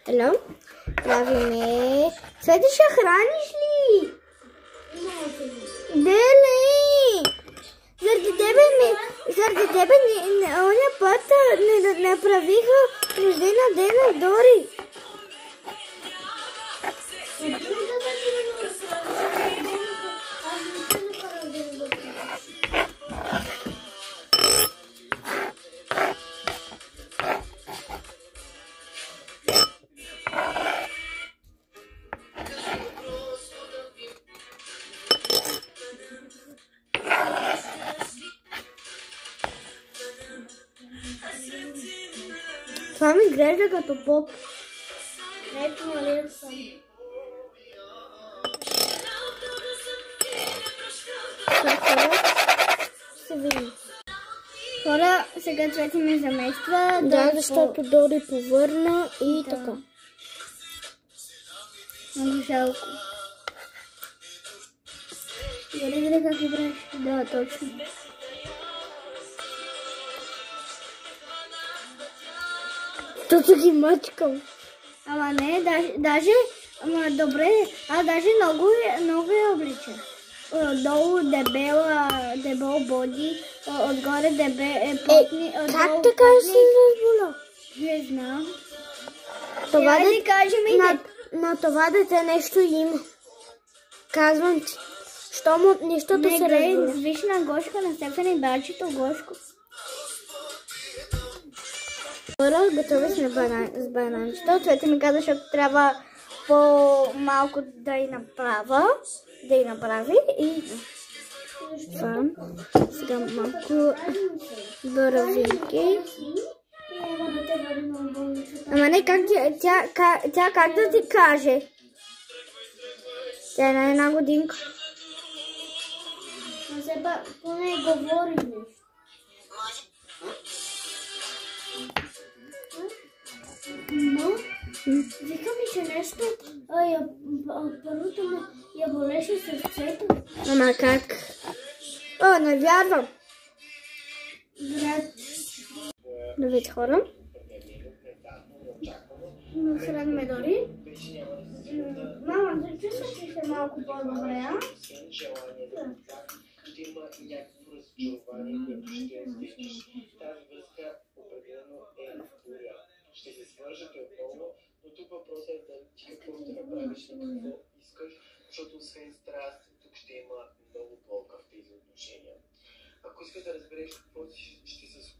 Ело, правиме. Свети, ще храниш ли? Дели! Заради тебе оня път не направиха рождена ден на Дори. Това ми изглежда като поп. Ето, нали съм. Ще видим. Хора, сега Цвети ме замества. Да, защото Дори повърна и така. Много жалко. Гледай как играеш. Да, точно. Тото ги мачкам. Ама не, даже, ама добре, даже много я облича. Долу дебел боди, отгоре потни, Как така си разболя? Не знам. Това да кажем на това дете нещо има. Казвам ти. Що му нещото се разболя? Виж на Гошко, на Стефани бачето Гошко. Готови сме с бананчето. Цвети ми каза, защото трябва по-малко да й направи и това. Сега малко боравинки. Ама не, тя как да ти каже? Тя е на една годинка. Но все пак поне говори нещо. Но, вика ми, че нещо, първото му я болеше сърцето. Ама как? Не вярвам. Брат. Да видите хора. Но сега ме дори. Мама, да чувстваш ли се малко по-добре, а? Ще има някакво разочарование, което ще я стигнеш. Тази връзка определено е голяма. Ще се свържете отново, но тук въпросът е да ти какво ще направиш и какво искаш, защото освен страст, тук ще има много болка в тези отношения. Ако искаш да разбереш какво ще се случи.